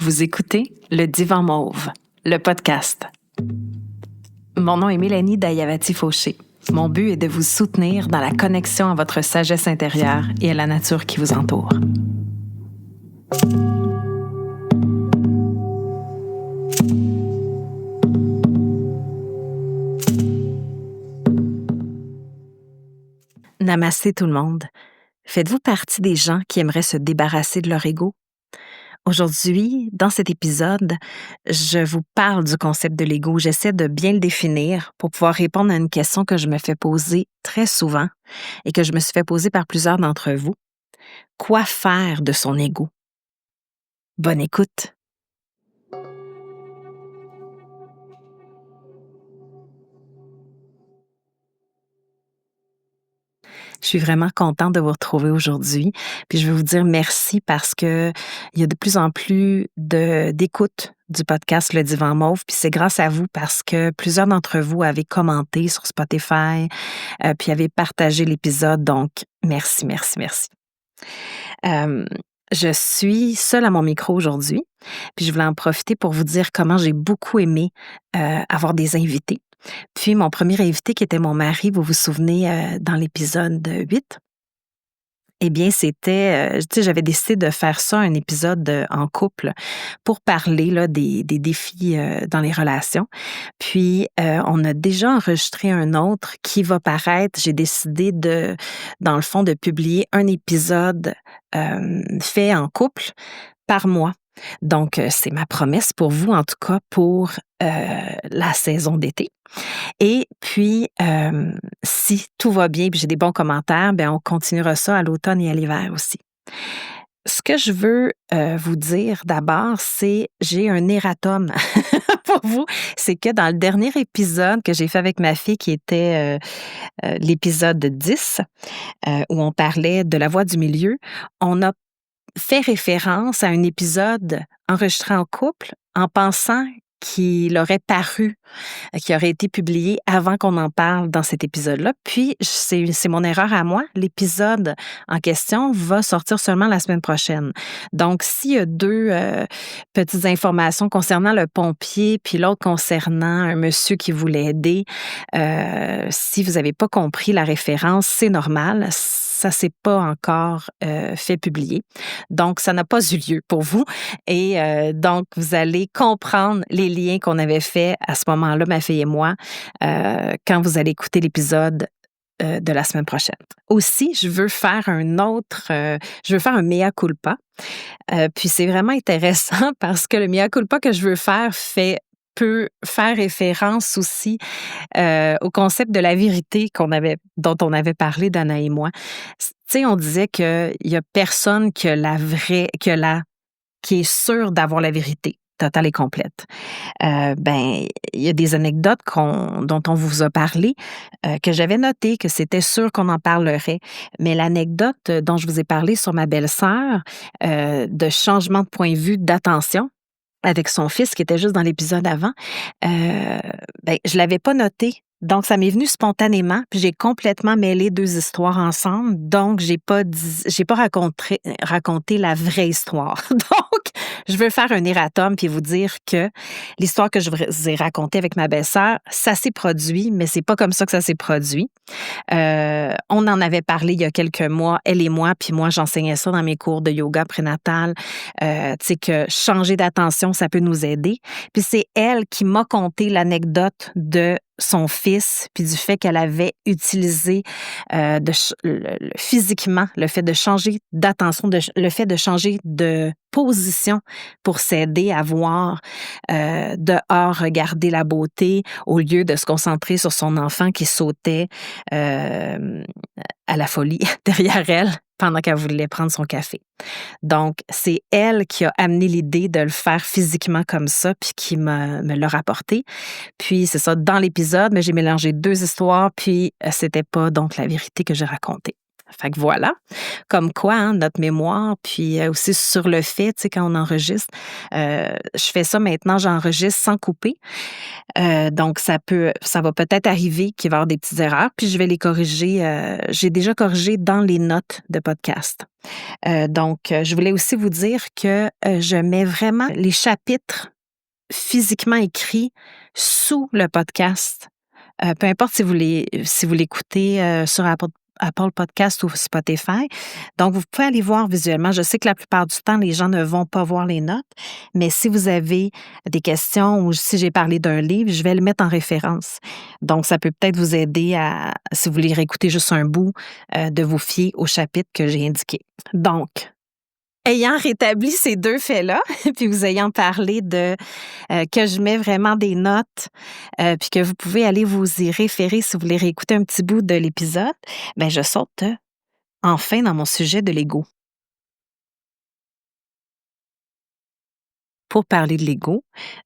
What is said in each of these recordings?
Vous écoutez Le Divan Mauve, le podcast. Mon nom est Mélanie Dayavati-Fauché. Mon but est de vous soutenir dans la connexion à votre sagesse intérieure et à la nature qui vous entoure. Namasté tout le monde. Faites-vous partie des gens qui aimeraient se débarrasser de leur ego? Aujourd'hui, dans cet épisode, je vous parle du concept de l'ego. J'essaie de bien le définir pour pouvoir répondre à une question que je me fais poser très souvent et que je me suis fait poser par plusieurs d'entre vous. Quoi faire de son ego? Bonne écoute! Je suis vraiment contente de vous retrouver aujourd'hui. Puis je veux vous dire merci parce que il y a de plus en plus d'écoute du podcast Le Divan Mauve. Puis c'est grâce à vous parce que plusieurs d'entre vous avez commenté sur Spotify, puis avez partagé l'épisode. Donc, merci, merci, merci. Je suis seule à mon micro aujourd'hui, puis je voulais en profiter pour vous dire comment j'ai beaucoup aimé avoir des invités. Puis mon premier invité qui était mon mari, vous vous souvenez, dans l'épisode 8, eh bien c'était, j'avais décidé de faire ça, un épisode en couple pour parler là, des défis dans les relations. Puis on a déjà enregistré un autre qui va paraître. J'ai décidé dans le fond, de publier un épisode fait en couple par mois. Donc, c'est ma promesse pour vous, en tout cas pour la saison d'été. Et puis, si tout va bien et j'ai des bons commentaires, bien, on continuera ça à l'automne et à l'hiver aussi. Ce que je veux vous dire d'abord, c'est j'ai un erratum pour vous. C'est que dans le dernier épisode que j'ai fait avec ma fille, qui était l'épisode 10, où on parlait de la voix du milieu, on a fait référence à un épisode enregistré en couple en pensant qu'il aurait paru, qui aurait été publié avant qu'on en parle dans cet épisode-là. Puis, c'est mon erreur à moi. L'épisode en question va sortir seulement la semaine prochaine. Donc, s'il y a deux petites informations concernant le pompier, puis l'autre concernant un monsieur qui voulait aider, si vous n'avez pas compris la référence, c'est normal. Ça ne s'est pas encore fait publier. Donc, ça n'a pas eu lieu pour vous. Et donc, vous allez comprendre les liens qu'on avait faits à ce moment-là, ma fille et moi, quand vous allez écouter l'épisode de la semaine prochaine. Aussi, je veux faire un mea culpa. Puis c'est vraiment intéressant parce que le mea culpa que je veux faire peut faire référence aussi au concept de la vérité dont on avait parlé, Dana et moi. Tu sais, on disait qu'il y a personne qui est sûr d'avoir la vérité totale et complète. Il y a des anecdotes dont on vous a parlé, que j'avais notées, que c'était sûr qu'on en parlerait. Mais l'anecdote dont je vous ai parlé sur ma belle-sœur, de changement de point de vue, d'attention, avec son fils qui était juste dans l'épisode avant, je l'avais pas noté. Donc, ça m'est venu spontanément, puis j'ai complètement mêlé deux histoires ensemble. Donc, j'ai pas raconté la vraie histoire. Donc, je veux faire un erratum puis vous dire que l'histoire que je vous ai racontée avec ma belle-sœur, ça s'est produit, mais c'est pas comme ça que ça s'est produit. On en avait parlé il y a quelques mois, elle et moi, puis moi, j'enseignais ça dans mes cours de yoga prénatal. Tu sais que changer d'attention, ça peut nous aider. Puis c'est elle qui m'a conté l'anecdote de son fils, puis du fait qu'elle avait utilisé physiquement le fait de changer d'attention, le fait de changer de position pour s'aider à voir dehors, regarder la beauté, au lieu de se concentrer sur son enfant qui sautait à la folie derrière elle pendant qu'elle voulait prendre son café. Donc, c'est elle qui a amené l'idée de le faire physiquement comme ça, puis qui me l'a rapporté. Puis, c'est ça, dans l'épisode, mais j'ai mélangé deux histoires, puis c'était pas donc la vérité que j'ai racontée. Fait que voilà, comme quoi, hein, notre mémoire, puis aussi sur le fait, tu sais, quand on enregistre, je fais ça maintenant, j'enregistre sans couper. Donc ça va peut-être arriver qu'il va y avoir des petites erreurs, puis je vais les corriger, j'ai déjà corrigé dans les notes de podcast. Donc, je voulais aussi vous dire que, je mets vraiment les chapitres physiquement écrits sous le podcast. Peu importe si vous l'écoutez, sur Apple Podcast ou Spotify. Donc, vous pouvez aller voir visuellement. Je sais que la plupart du temps, les gens ne vont pas voir les notes, mais si vous avez des questions ou si j'ai parlé d'un livre, je vais le mettre en référence. Donc, ça peut peut-être vous aider à, si vous voulez réécouter juste un bout, de vous fier au chapitre que j'ai indiqué. Donc, ayant rétabli ces 2 faits-là, puis vous ayant parlé de, que je mets vraiment des notes, puis que vous pouvez aller vous y référer si vous voulez réécouter un petit bout de l'épisode, ben je saute, enfin dans mon sujet de l'ego. Pour parler de l'ego,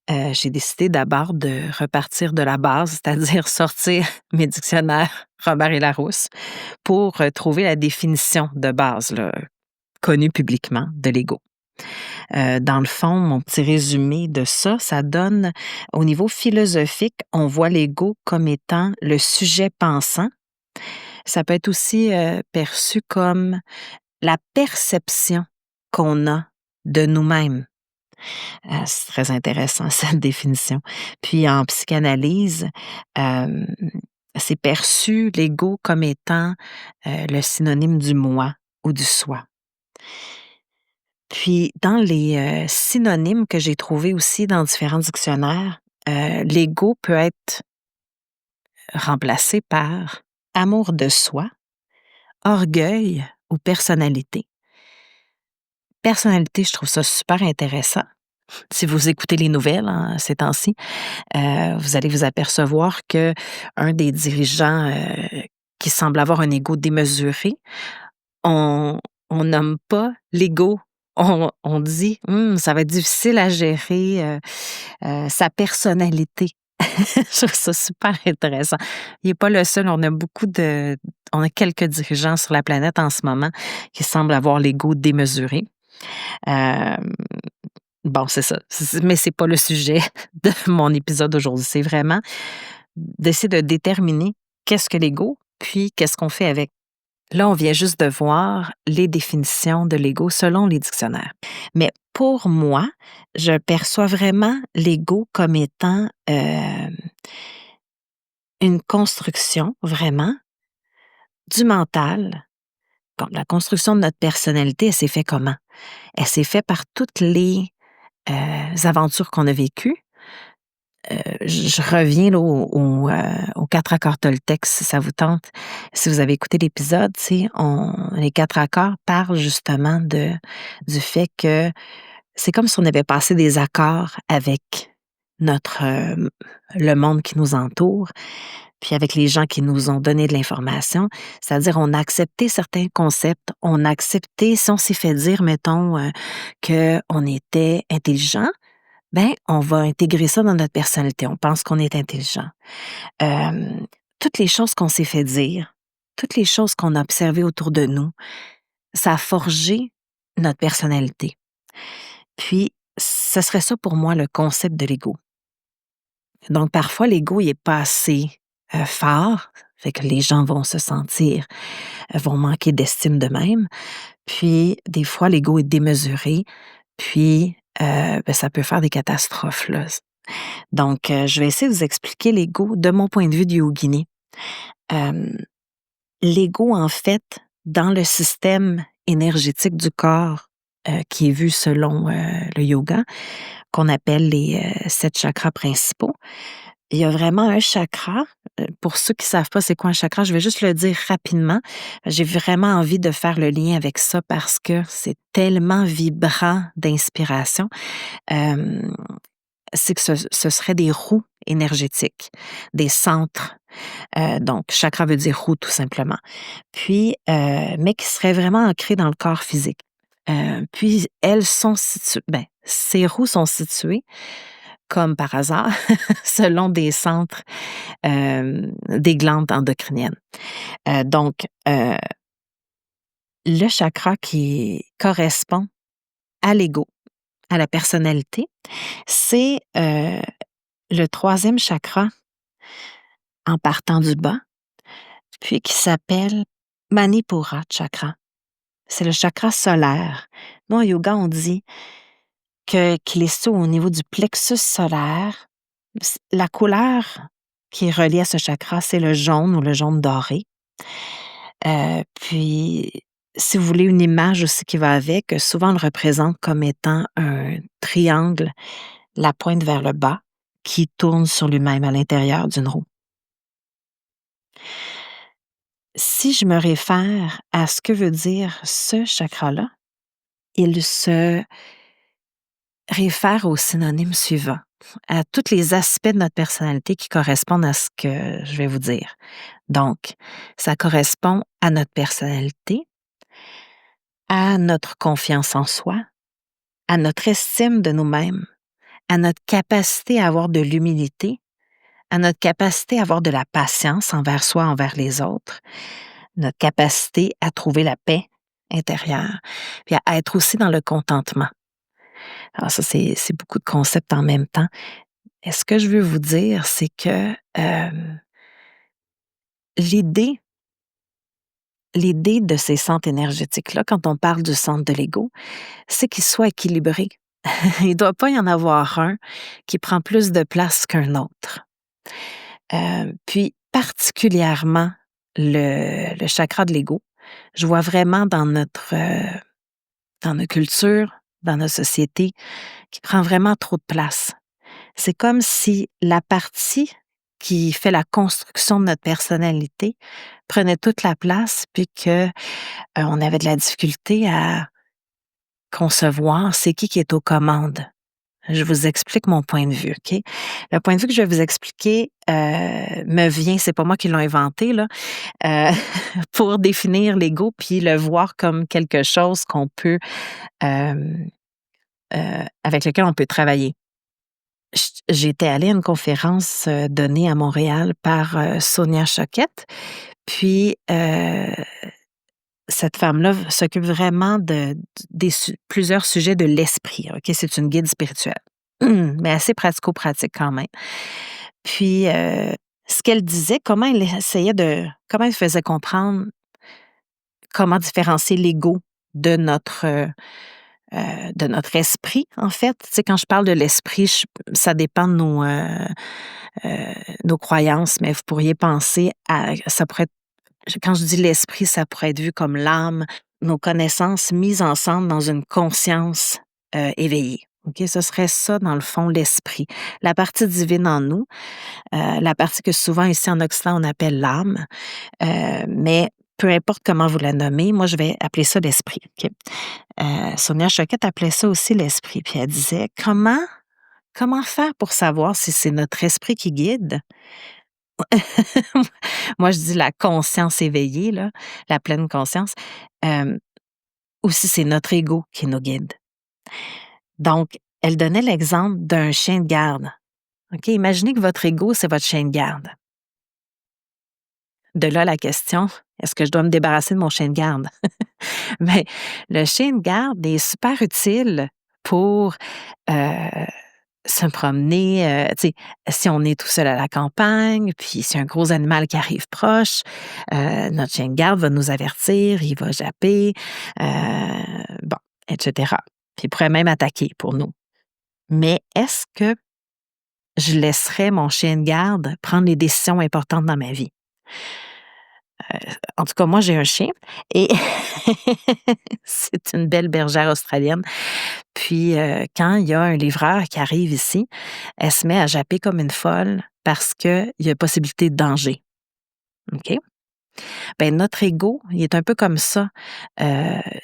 j'ai décidé d'abord de repartir de la base, c'est-à-dire sortir mes dictionnaires Robert et Larousse pour, trouver la définition de base là, connue publiquement de l'ego. Dans le fond, mon petit résumé de ça, ça donne au niveau philosophique, on voit l'ego comme étant le sujet pensant. Ça peut être aussi, perçu comme la perception qu'on a de nous-mêmes. C'est très intéressant cette définition. Puis en psychanalyse, hem, c'est perçu l'ego comme étant, le synonyme du moi ou du soi. Puis dans les, synonymes que j'ai trouvés aussi dans différents dictionnaires, l'ego peut être remplacé par amour de soi, orgueil ou personnalité. Personnalité, je trouve ça super intéressant. Si vous écoutez les nouvelles, hein, ces temps-ci, vous allez vous apercevoir qu'un des dirigeants, qui semble avoir un ego démesuré, on on nomme pas l'ego. On dit: ça va être difficile à gérer, sa personnalité». Je trouve ça super intéressant. Il est pas le seul, on a quelques dirigeants sur la planète en ce moment qui semblent avoir l'ego démesuré. Hem, bon, c'est ça, mais c'est pas le sujet de mon épisode aujourd'hui. C'est vraiment d'essayer de déterminer qu'est-ce que l'ego, puis qu'est-ce qu'on fait avec. Là, on vient juste de voir les définitions de l'ego selon les dictionnaires. Mais pour moi, je perçois vraiment l'ego comme étant, une construction vraiment du mental. Comme la construction de notre personnalité, elle s'est fait comment? Elle s'est fait par toutes les, aventures qu'on a vécues. Je reviens là aux 4 accords Toltec, si ça vous tente. Si vous avez écouté l'épisode, tu sais, les 4 accords parlent justement du fait que c'est comme si on avait passé des accords avec notre, le monde qui nous entoure, puis avec les gens qui nous ont donné de l'information. C'est-à-dire, on a accepté certains concepts, on a accepté, si on s'est fait dire, mettons, qu'on était intelligent, ben, on va intégrer ça dans notre personnalité. On pense qu'on est intelligent. Toutes les choses qu'on s'est fait dire, toutes les choses qu'on a observées autour de nous, ça a forgé notre personnalité. Puis, ce serait ça pour moi le concept de l'ego. Donc, parfois, l'ego, il est pas assez fort, fait que les gens vont se sentir, vont manquer d'estime d'eux-mêmes. Puis, des fois, l'ego est démesuré, puis ben, ça peut faire des catastrophes, là. Donc, je vais essayer de vous expliquer l'ego de mon point de vue de yoginé. Hem, L'ego, en fait, dans le système énergétique du corps, qui est vu selon, le yoga, qu'on appelle les, 7 chakras principaux, il y a vraiment un chakra, pour ceux qui savent pas c'est quoi un chakra, je vais juste le dire rapidement. J'ai vraiment envie de faire le lien avec ça parce que c'est tellement vibrant d'inspiration. Hem C'est que ce serait des roues énergétiques, des centres, donc chakra veut dire roue tout simplement. Puis, mais qui seraient vraiment ancrés dans le corps physique. Puis elles sont situées ces roues sont situées, comme par hasard, selon des centres, des glandes endocriniennes. Donc, le chakra qui correspond à l'ego, à la personnalité, c'est le troisième chakra en partant du bas, puis qui s'appelle Manipura chakra. C'est le chakra solaire. Nous, en yoga, on dit qu'il est situé au niveau du plexus solaire. La couleur qui est reliée à ce chakra, c'est le jaune ou le jaune doré. Puis, si vous voulez une image aussi qui va avec, souvent on le représente comme étant un triangle, la pointe vers le bas, qui tourne sur lui-même à l'intérieur d'une roue. Si je me réfère à ce que veut dire ce chakra-là, il se réfère au synonyme suivant, à tous les aspects de notre personnalité qui correspondent à ce que je vais vous dire. Donc, ça correspond à notre personnalité, à notre confiance en soi, à notre estime de nous-mêmes, à notre capacité à avoir de l'humilité, à notre capacité à avoir de la patience envers soi, envers les autres, notre capacité à trouver la paix intérieure, puis à être aussi dans le contentement. Alors ça, c'est beaucoup de concepts en même temps. Et ce que je veux vous dire, c'est que l'idée de ces centres énergétiques-là, quand on parle du centre de l'ego, c'est qu'il soit équilibré. Il ne doit pas y en avoir un qui prend plus de place qu'un autre. Puis, particulièrement, le chakra de l'ego, je vois vraiment dans nos cultures, dans nos sociétés, qui prend vraiment trop de place. C'est comme si la partie qui fait la construction de notre personnalité prenait toute la place, puis que on avait de la difficulté à concevoir c'est qui est aux commandes. Je vous explique mon point de vue, OK? Le point de vue que je vais vous expliquer me vient, c'est pas moi qui l'ai inventé, là, euh, pour définir l'ego puis le voir comme quelque chose qu'on peut, euh, avec lequel on peut travailler. J'étais allée à une conférence donnée à Montréal par Sonia Choquette, puis cette femme-là s'occupe vraiment plusieurs sujets de l'esprit. OK? C'est une guide spirituelle, mais assez pratico-pratique quand même. Puis, ce qu'elle disait, comment elle faisait comprendre comment différencier l'ego de notre esprit, en fait. Tu sais, quand je parle de l'esprit, ça dépend de nos croyances, mais vous pourriez penser ça pourrait être, quand je dis l'esprit, ça pourrait être vu comme l'âme, nos connaissances mises ensemble dans une conscience éveillée. OK? Ce serait ça, dans le fond, l'esprit. La partie divine en nous, la partie que souvent ici en Occident, on appelle l'âme, mais peu importe comment vous la nommez, moi, je vais appeler ça l'esprit. OK? Sonia Choquette appelait ça aussi l'esprit. Puis elle disait, comment faire pour savoir si c'est notre esprit qui guide? Moi, je dis la conscience éveillée, là, la pleine conscience, ou si c'est notre ego qui nous guide. Donc, elle donnait l'exemple d'un chien de garde. OK? Imaginez que votre ego, c'est votre chien de garde. De là, la question, est-ce que je dois me débarrasser de mon chien de garde? Mais le chien de garde est super utile pour se promener, tu sais, si on est tout seul à la campagne, puis si un gros animal qui arrive proche, notre chien de garde va nous avertir, il va japper, bon, etc. Puis il pourrait même attaquer pour nous. Mais est-ce que je laisserais mon chien de garde prendre les décisions importantes dans ma vie? En tout cas, moi, j'ai un chien et c'est une belle bergère australienne. Puis, quand il y a un livreur qui arrive ici, elle se met à japper comme une folle parce qu'il y a possibilité de danger. OK? Ben notre ego, il est un peu comme ça.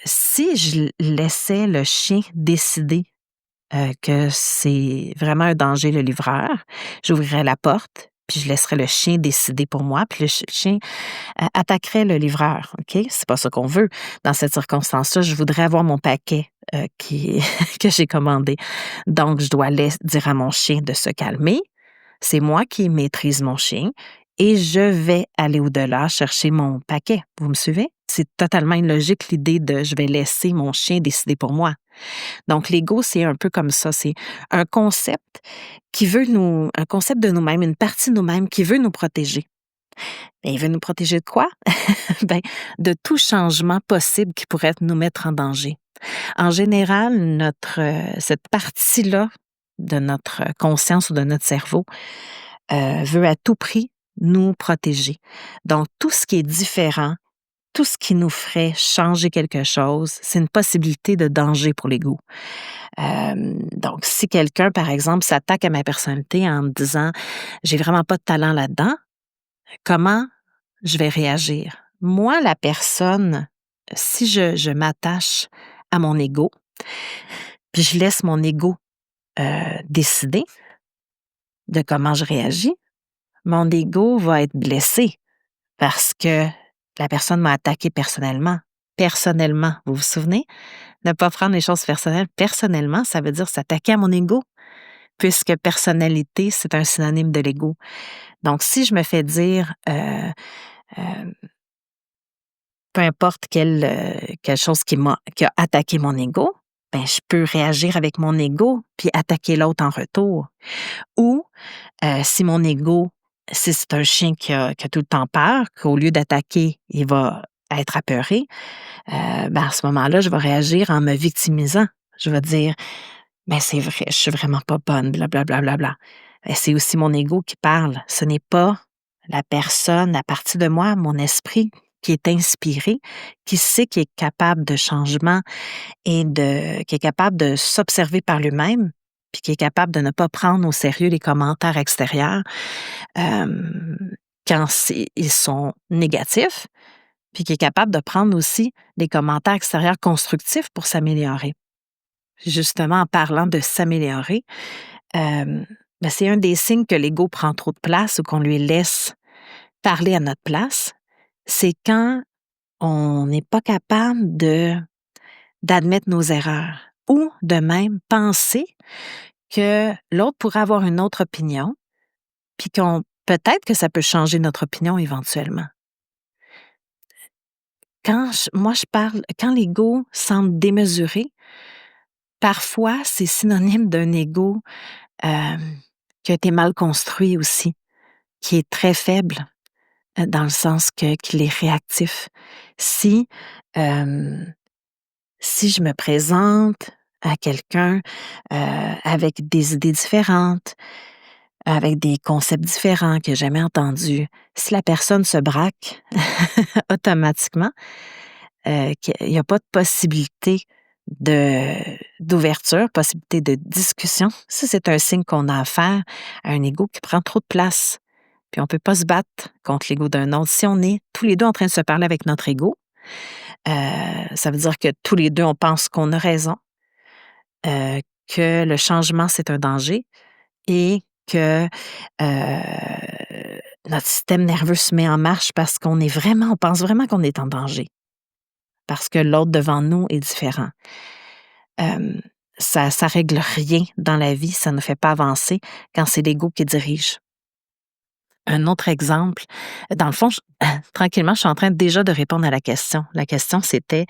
Si je laissais le chien décider que c'est vraiment un danger, le livreur, j'ouvrirais la porte, puis je laisserais le chien décider pour moi, puis le chien attaquerait le livreur, OK? C'est pas ça qu'on veut. Dans cette circonstance-là, je voudrais avoir mon paquet que j'ai commandé. Donc, je dois dire à mon chien de se calmer. C'est moi qui maîtrise mon chien et je vais aller au-delà chercher mon paquet. Vous me suivez? C'est totalement illogique l'idée de je vais laisser mon chien décider pour moi. Donc, l'ego, c'est un peu comme ça. C'est un concept un concept de nous-mêmes, une partie de nous-mêmes qui veut nous protéger. Et il veut nous protéger de quoi? Ben, de tout changement possible qui pourrait nous mettre en danger. En général, cette partie-là de notre conscience ou de notre cerveau veut à tout prix nous protéger. Donc, tout ce qui est différent, tout ce qui nous ferait changer quelque chose, c'est une possibilité de danger pour l'ego. Donc, si quelqu'un, par exemple, s'attaque à ma personnalité en me disant « j'ai vraiment pas de talent là-dedans », comment je vais réagir? Moi, la personne, si je m'attache à mon ego, puis je laisse mon ego décider de comment je réagis, mon ego va être blessé parce que la personne m'a attaqué personnellement. Personnellement, vous vous souvenez? Ne pas prendre les choses personnelles. Personnellement, ça veut dire s'attaquer à mon ego, puisque personnalité, c'est un synonyme de l'ego. Donc, si je me fais dire, euh, peu importe quelque chose qui a attaqué mon ego, ben, je peux réagir avec mon ego puis attaquer l'autre en retour. Ou, si c'est un chien qui a tout le temps peur, qu'au lieu d'attaquer, il va être apeuré, ben, à ce moment-là, je vais réagir en me victimisant. Je vais dire, ben, c'est vrai, je suis vraiment pas bonne, blablabla. Bla, bla, bla. Ben, c'est aussi mon ego qui parle. Ce n'est pas la personne, la partie de moi, mon esprit qui est inspiré, qui sait qu'il est capable de changement et qui est capable de s'observer par lui-même, puis qui est capable de ne pas prendre au sérieux les commentaires extérieurs quand ils sont négatifs, puis qui est capable de prendre aussi des commentaires extérieurs constructifs pour s'améliorer. Justement, en parlant de s'améliorer, ben, c'est un des signes que l'ego prend trop de place ou qu'on lui laisse parler à notre place. C'est quand on n'est pas capable d'admettre nos erreurs ou de même penser que l'autre pourrait avoir une autre opinion, puis peut-être que ça peut changer notre opinion éventuellement. Moi, je parle, quand l'ego semble démesuré, parfois, c'est synonyme d'un ego qui a été mal construit aussi, qui est très faible, dans le sens qu'il est réactif. Euh, Si je me présente à quelqu'un avec des idées différentes, avec des concepts différents que j'ai jamais entendus, si la personne se braque automatiquement, qu'il n'y a pas de possibilité d'ouverture, possibilité de discussion, ça, c'est un signe qu'on a affaire à un ego qui prend trop de place. Puis on ne peut pas se battre contre l'ego d'un autre. Si on est tous les deux en train de se parler avec notre ego, ça veut dire que tous les deux, on pense qu'on a raison, que le changement, c'est un danger et que notre système nerveux se met en marche parce on pense vraiment qu'on est en danger, parce que l'autre devant nous est différent. Ça règle rien dans la vie, ça ne fait pas avancer quand c'est l'ego qui dirige. Un autre exemple, dans le fond, tranquillement, je suis en train déjà de répondre à la question. La question, c'était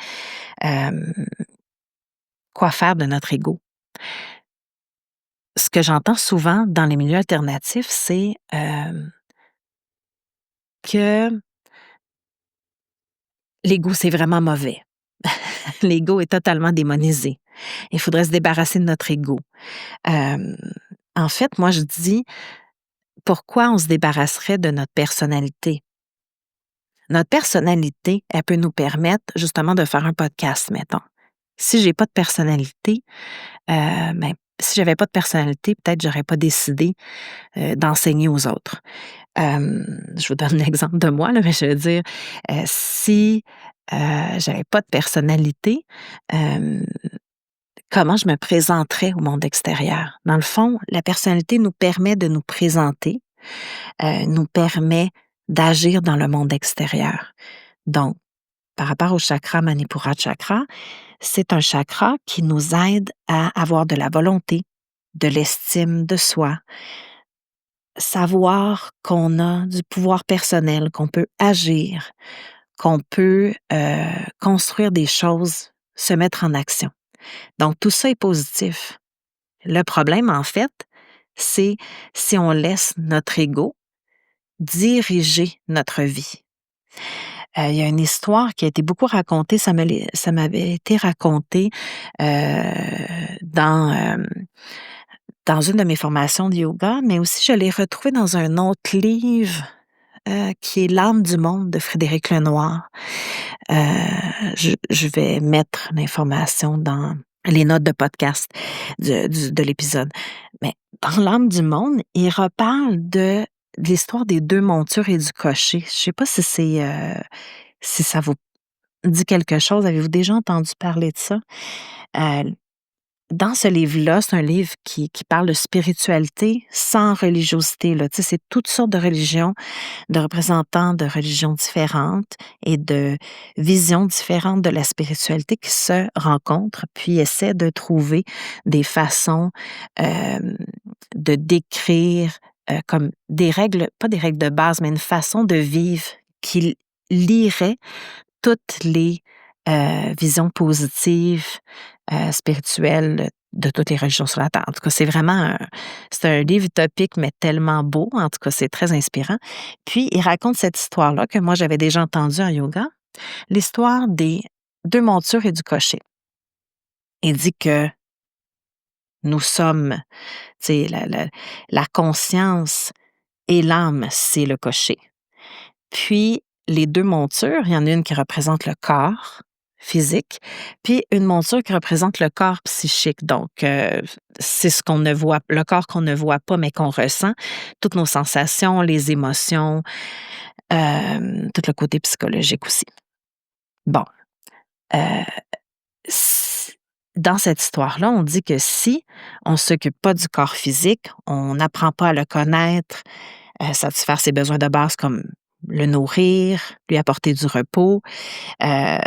quoi faire de notre ego? Ce que j'entends souvent dans les milieux alternatifs, c'est que l'ego, c'est vraiment mauvais. L'ego est totalement démonisé. Il faudrait se débarrasser de notre ego. En fait, moi, je dis, pourquoi on se débarrasserait de notre personnalité? Notre personnalité, elle peut nous permettre justement de faire un podcast, mettons. Si j'ai pas de personnalité, ben, si j'avais pas de personnalité, peut-être j'aurais pas décidé d'enseigner aux autres. Je vous donne l'exemple de moi, là, mais je veux dire, si j'avais pas de personnalité, comment je me présenterais au monde extérieur? Dans le fond, la personnalité nous permet de nous présenter, nous permet d'agir dans le monde extérieur. Donc, par rapport au chakra Manipura Chakra, c'est un chakra qui nous aide à avoir de la volonté, de l'estime de soi, savoir qu'on a du pouvoir personnel, qu'on peut agir, qu'on peut construire des choses, se mettre en action. Donc, tout ça est positif. Le problème, en fait, c'est si on laisse notre ego diriger notre vie. Il y a une histoire qui a été beaucoup racontée, ça m'avait été raconté dans, dans une de mes formations de yoga, mais aussi je l'ai retrouvé dans un autre livre qui est L'âme du monde de Frédéric Lenoir. Je vais mettre l'information dans les notes de podcast de l'épisode. Mais dans L'âme du monde, il reparle de l'histoire des deux montures et du cocher. Je ne sais pas si ça vous dit quelque chose. Avez-vous déjà entendu parler de ça? Euh, Dans ce livre-là, c'est un livre qui parle de spiritualité sans religiosité, là. Tu sais, c'est toutes sortes de religions, de représentants de religions différentes et de visions différentes de la spiritualité qui se rencontrent, puis essaient de trouver des façons de décrire comme des règles, pas des règles de base, mais une façon de vivre qui lierait toutes les visions positives, spirituelles de toutes les religions sur la Terre. En tout cas, c'est un livre utopique, mais tellement beau. En tout cas, c'est très inspirant. Puis, il raconte cette histoire-là que moi, j'avais déjà entendue en yoga, l'histoire des deux montures et du cocher. Il dit que nous sommes, tu sais, la conscience et l'âme, c'est le cocher. Puis, les deux montures, il y en a une qui représente le corps physique, puis une monture qui représente le corps psychique. Donc, c'est ce qu'on ne voit, le corps qu'on ne voit pas, mais qu'on ressent, toutes nos sensations, les émotions, tout le côté psychologique aussi. Bon, euh, dans cette histoire-là, on dit que si on ne s'occupe pas du corps physique, on n'apprend pas à le connaître, satisfaire ses besoins de base comme le nourrir, lui apporter du repos, ben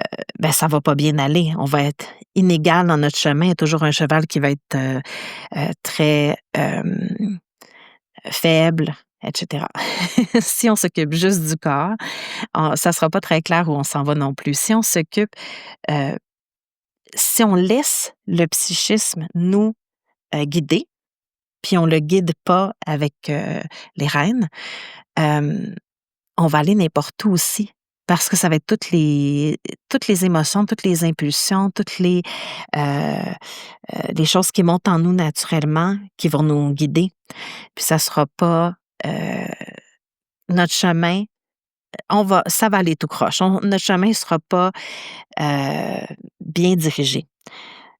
ça va pas bien aller. On va être inégal dans notre chemin. Il y a toujours un cheval qui va être très faible, etc. Si on s'occupe juste du corps, ça sera pas très clair où on s'en va non plus. Si on s'occupe, euh, si on laisse le psychisme nous guider, puis on le guide pas avec les rênes, on va aller n'importe où aussi. Parce que ça va être toutes les émotions, toutes les impulsions, toutes les choses qui montent en nous naturellement qui vont nous guider. Puis ça sera pas notre chemin. Ça va aller tout croche. Notre chemin ne sera pas bien dirigé.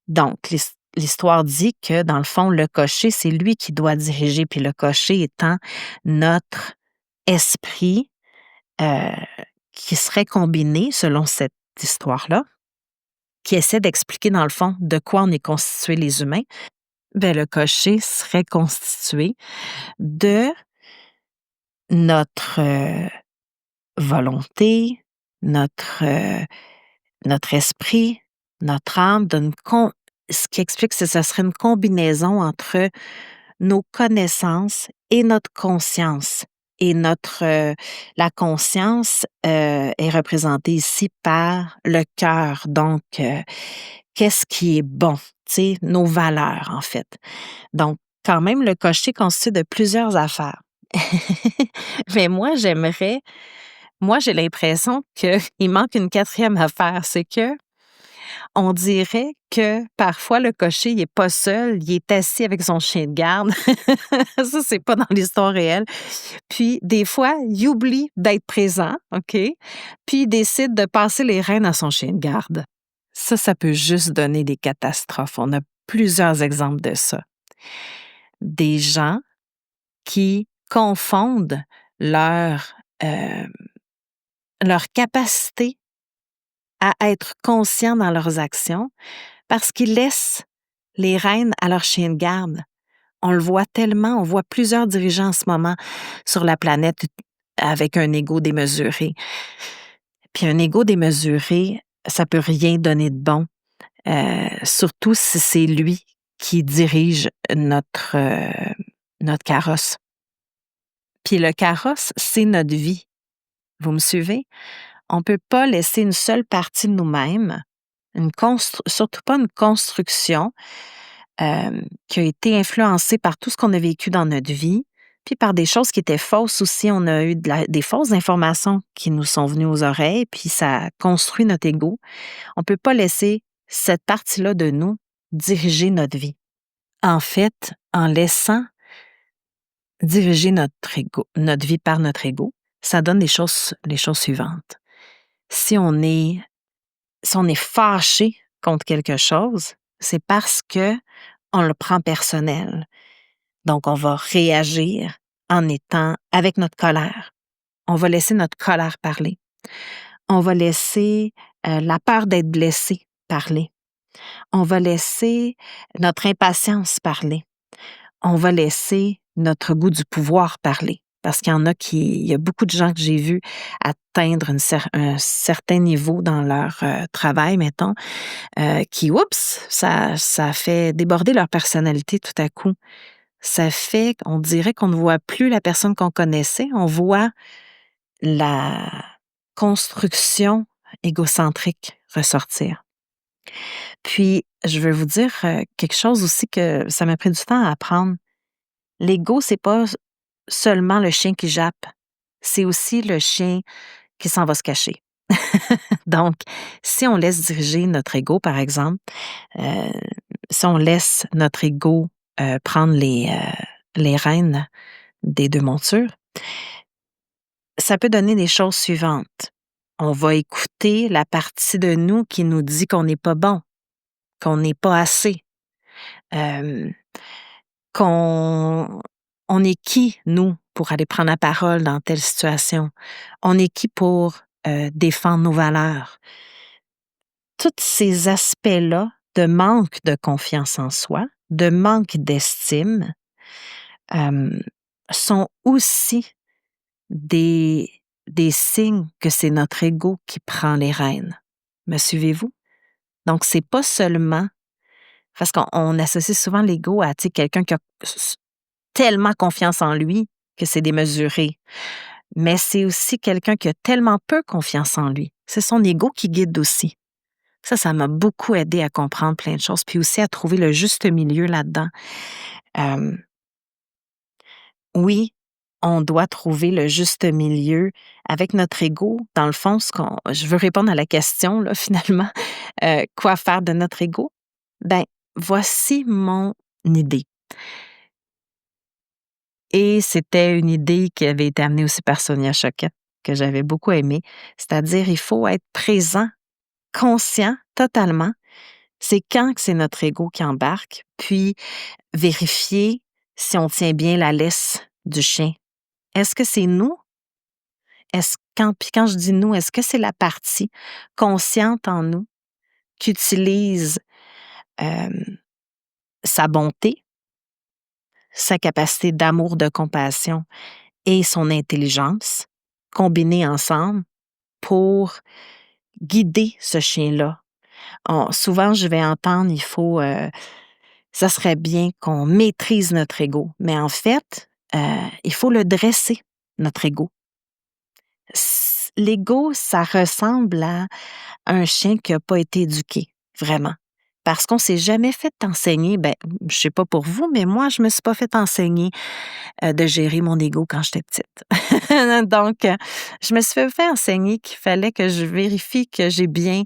Donc, l'histoire dit que, dans le fond, le cocher, c'est lui qui doit diriger. Puis le cocher étant notre esprit qui serait combiné, selon cette histoire-là, qui essaie d'expliquer, dans le fond, de quoi on est constitué les humains. Ben, le cocher serait constitué de notre volonté, notre esprit, notre âme, ce qui explique que ce serait une combinaison entre nos connaissances et notre conscience. Et la conscience est représentée ici par le cœur. Donc, qu'est-ce qui est bon? Tu sais, nos valeurs, en fait. Donc, quand même, le cocher constitue de plusieurs affaires. Mais moi, j'ai l'impression qu'il manque une quatrième affaire, c'est que on dirait que parfois le cocher, il est pas seul, il est assis avec son chien de garde. Ça, c'est pas dans l'histoire réelle. Puis des fois, il oublie d'être présent, OK? Puis il décide de passer les rênes à son chien de garde. Ça peut juste donner des catastrophes. On a plusieurs exemples de ça. Des gens qui confondent leur, leur capacité à être conscients dans leurs actions parce qu'ils laissent les rênes à leur chien de garde. On le voit tellement, on voit plusieurs dirigeants en ce moment sur la planète avec un ego démesuré. Puis un ego démesuré, ça peut rien donner de bon, surtout si c'est lui qui dirige notre carrosse. Puis le carrosse, c'est notre vie. Vous me suivez? On ne peut pas laisser une seule partie de nous-mêmes, surtout pas une construction qui a été influencée par tout ce qu'on a vécu dans notre vie, puis par des choses qui étaient fausses aussi. On a eu des fausses informations qui nous sont venues aux oreilles, puis ça a construit notre ego. On ne peut pas laisser cette partie-là de nous diriger notre vie. En fait, en laissant diriger notre vie par notre ego, ça donne les choses suivantes. Si on est fâché contre quelque chose, c'est parce que on le prend personnel. Donc, on va réagir en étant avec notre colère. On va laisser notre colère parler. On va laisser la peur d'être blessé parler. On va laisser notre impatience parler. On va laisser notre goût du pouvoir parler. Parce il y a beaucoup de gens que j'ai vus atteindre un certain niveau dans leur travail, mettons, qui, ça fait déborder leur personnalité tout à coup. Ça fait qu'on dirait qu'on ne voit plus la personne qu'on connaissait, on voit la construction égocentrique ressortir. Puis, je veux vous dire quelque chose aussi que ça m'a pris du temps à apprendre. L'ego, c'est pas seulement le chien qui jappe, c'est aussi le chien qui s'en va se cacher. Donc, si on laisse diriger notre ego, par exemple, si on laisse notre ego prendre les rênes des deux montures, ça peut donner les choses suivantes. On va écouter la partie de nous qui nous dit qu'on n'est pas bon, qu'on n'est pas assez, on est qui, nous, pour aller prendre la parole dans telle situation? On est qui pour défendre nos valeurs? Tous ces aspects-là de manque de confiance en soi, de manque d'estime, sont aussi des signes que c'est notre ego qui prend les rênes. Me suivez-vous? Donc, c'est pas seulement parce qu'on associe souvent l'ego à quelqu'un qui a tellement confiance en lui que c'est démesuré. Mais c'est aussi quelqu'un qui a tellement peu confiance en lui. C'est son ego qui guide aussi. Ça m'a beaucoup aidé à comprendre plein de choses, puis aussi à trouver le juste milieu là-dedans. Oui, on doit trouver le juste milieu avec notre ego. Dans le fond, je veux répondre à la question, là, finalement, quoi faire de notre ego? Ben, voici mon idée. Et c'était une idée qui avait été amenée aussi par Sonia Choquette, que j'avais beaucoup aimée. C'est-à-dire, il faut être présent, conscient totalement. C'est quand que c'est notre ego qui embarque, puis vérifier si on tient bien la laisse du chien. Est-ce que c'est nous? Puis quand je dis nous, est-ce que c'est la partie consciente en nous qui utilise sa bonté, sa capacité d'amour, de compassion et son intelligence combinées ensemble pour guider ce chien-là? Souvent, je vais entendre, ça serait bien qu'on maîtrise notre ego. Mais en fait, il faut le dresser, notre ego. L'ego, ça ressemble à un chien qui n'a pas été éduqué, vraiment. Parce qu'on ne s'est jamais fait enseigner, je sais pas pour vous, mais moi, je me suis pas fait enseigner de gérer mon ego quand j'étais petite. Donc, je me suis fait enseigner qu'il fallait que je vérifie que j'ai bien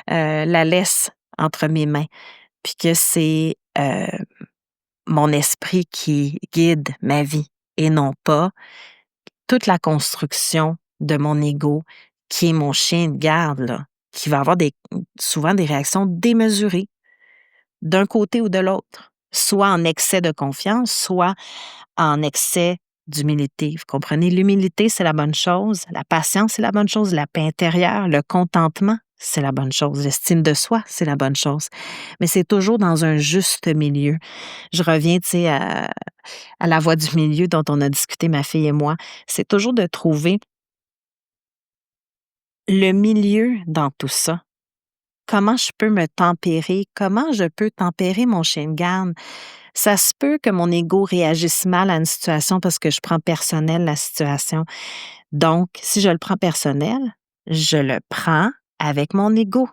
la laisse entre mes mains, puis que c'est mon esprit qui guide ma vie et non pas toute la construction de mon ego qui est mon chien de garde, là, qui va avoir souvent des réactions démesurées d'un côté ou de l'autre, soit en excès de confiance, soit en excès d'humilité. Vous comprenez? L'humilité, c'est la bonne chose. La patience, c'est la bonne chose. La paix intérieure, le contentement, c'est la bonne chose. L'estime de soi, c'est la bonne chose. Mais c'est toujours dans un juste milieu. Je reviens, à la voie du milieu dont on a discuté, ma fille et moi. C'est toujours de trouver le milieu dans tout ça. comment je peux me tempérer, comment je peux tempérer mon chien de garde. Ça se peut que mon ego réagisse mal à une situation parce que je prends personnel la situation. Donc, si je le prends personnel, je le prends avec mon ego.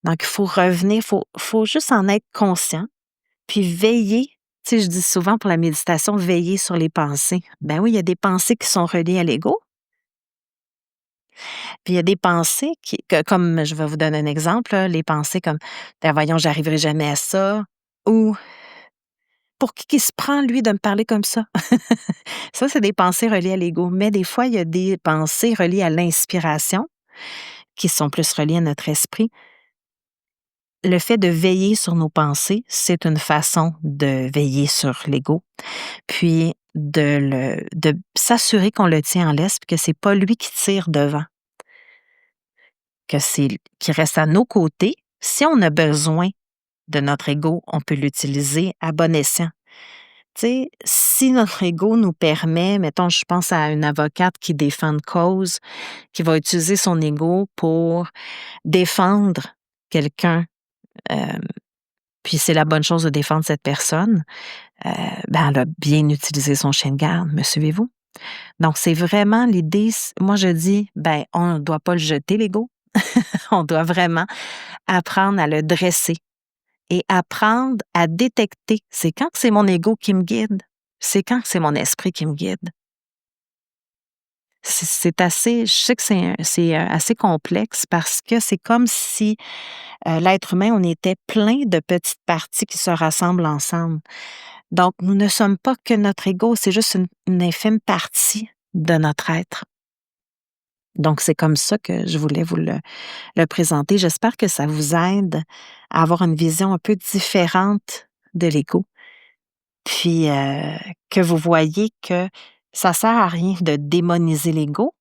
Donc, il faut revenir, faut juste en être conscient, puis veiller. Tu sais, je dis souvent pour la méditation, veiller sur les pensées. Ben oui, il y a des pensées qui sont reliées à l'ego, puis il y a des pensées comme je vais vous donner un exemple, là, les pensées comme ben voyons, j'arriverai jamais à ça, ou pour qui qu'il se prend, lui, de me parler comme ça? Ça, c'est des pensées reliées à l'ego. Mais des fois, il y a des pensées reliées à l'inspiration, qui sont plus reliées à notre esprit. Le fait de veiller sur nos pensées, c'est une façon de veiller sur l'ego, puis de s'assurer qu'on le tient en laisse, puis que c'est pas lui qui tire devant, que c'est qui reste à nos côtés. Si on a besoin de notre ego, on peut l'utiliser à bon escient. Tu sais, si notre ego nous permet, mettons, je pense à une avocate qui défend une cause, qui va utiliser son ego pour défendre quelqu'un, euh, puis c'est la bonne chose de défendre cette personne, ben, elle a bien utilisé son chien de garde, me suivez-vous? Donc, c'est vraiment l'idée, moi je dis, ben, on ne doit pas le jeter, l'ego, on doit vraiment apprendre à le dresser et apprendre à détecter. C'est quand que c'est mon ego qui me guide, c'est quand que c'est mon esprit qui me guide. C'est assez, je sais que c'est assez complexe parce que c'est comme si l'être humain, on était plein de petites parties qui se rassemblent ensemble. Donc, nous ne sommes pas que notre ego, c'est juste une infime partie de notre être. Donc, c'est comme ça que je voulais vous le présenter. J'espère que ça vous aide à avoir une vision un peu différente de l'ego. Puis, que vous voyez que ça sert à rien de démoniser l'ego.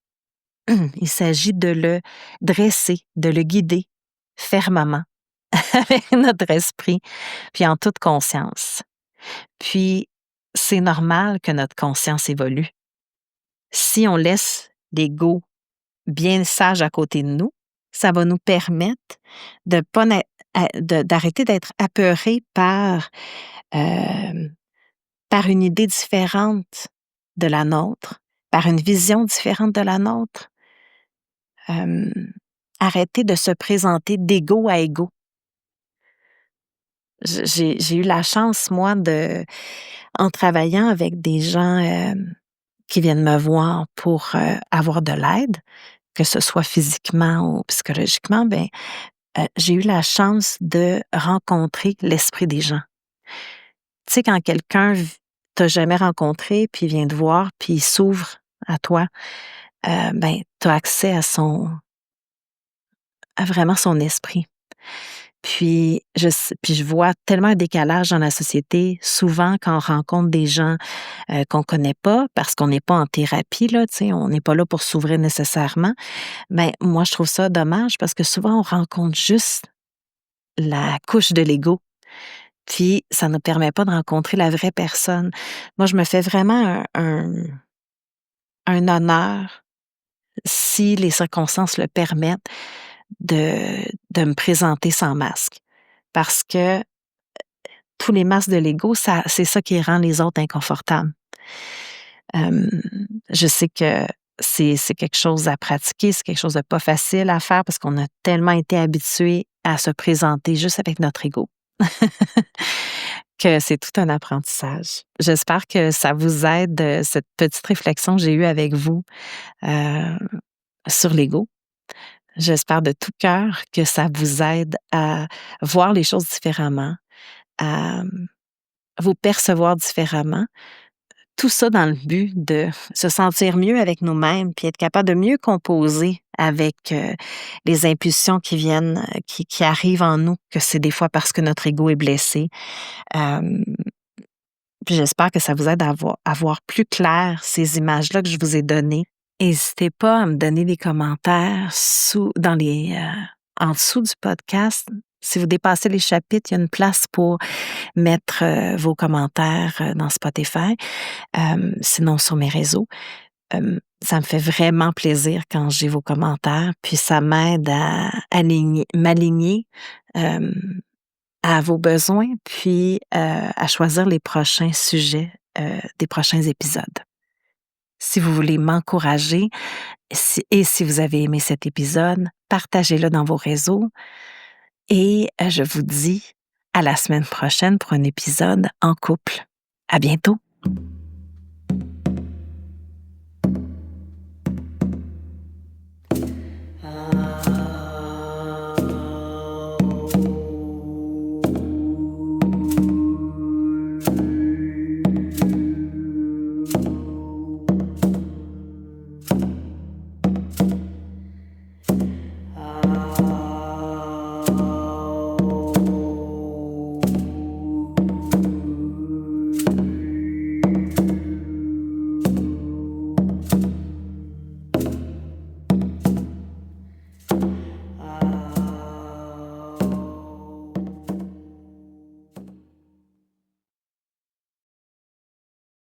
Il s'agit de le dresser, de le guider fermement avec notre esprit, puis en toute conscience. Puis, c'est normal que notre conscience évolue. Si on laisse l'ego bien sage à côté de nous, ça va nous permettre de pas d'arrêter d'être apeurés euh, par une idée différente de la nôtre, par une vision différente de la nôtre. Euh, Arrêter de se présenter d'égo à égo. J'ai eu la chance, moi, en travaillant avec des gens qui viennent me voir pour avoir de l'aide, que ce soit physiquement ou psychologiquement, ben, j'ai eu la chance de rencontrer l'esprit des gens. Tu sais, quand quelqu'un t'a jamais rencontré, puis vient te voir, puis il s'ouvre à toi, ben, tu as accès à vraiment son esprit. Puis je vois tellement un décalage dans la société. Souvent, quand on rencontre des gens qu'on connaît pas, parce qu'on n'est pas en thérapie, là, tu sais, on n'est pas là pour s'ouvrir nécessairement, ben moi, je trouve ça dommage parce que souvent, on rencontre juste la couche de l'ego, puis ça ne permet pas de rencontrer la vraie personne. Moi, je me fais vraiment un honneur, si les circonstances le permettent, de me présenter sans masque. Parce que tous les masques de l'ego, c'est ça qui rend les autres inconfortables. Je sais que c'est quelque chose à pratiquer, c'est quelque chose de pas facile à faire parce qu'on a tellement été habitués à se présenter juste avec notre ego que c'est tout un apprentissage. J'espère que ça vous aide, cette petite réflexion que j'ai eue avec vous euh, sur l'ego. J'espère de tout cœur que ça vous aide à voir les choses différemment, à vous percevoir différemment. Tout ça dans le but de se sentir mieux avec nous-mêmes, puis être capable de mieux composer avec les impulsions qui viennent, qui arrivent en nous, que c'est des fois parce que notre ego est blessé. Euh, Puis j'espère que ça vous aide à voir plus clair ces images-là que je vous ai données. N'hésitez pas à me donner des commentaires en dessous du podcast. Si vous dépassez les chapitres, il y a une place pour mettre vos commentaires dans Spotify, sinon sur mes réseaux. Ça me fait vraiment plaisir quand j'ai vos commentaires, puis ça m'aide à m'aligner, à vos besoins, puis, à choisir les prochains sujets, des prochains épisodes. Si vous voulez m'encourager si vous avez aimé cet épisode, partagez-le dans vos réseaux et je vous dis à la semaine prochaine pour un épisode en couple. À bientôt!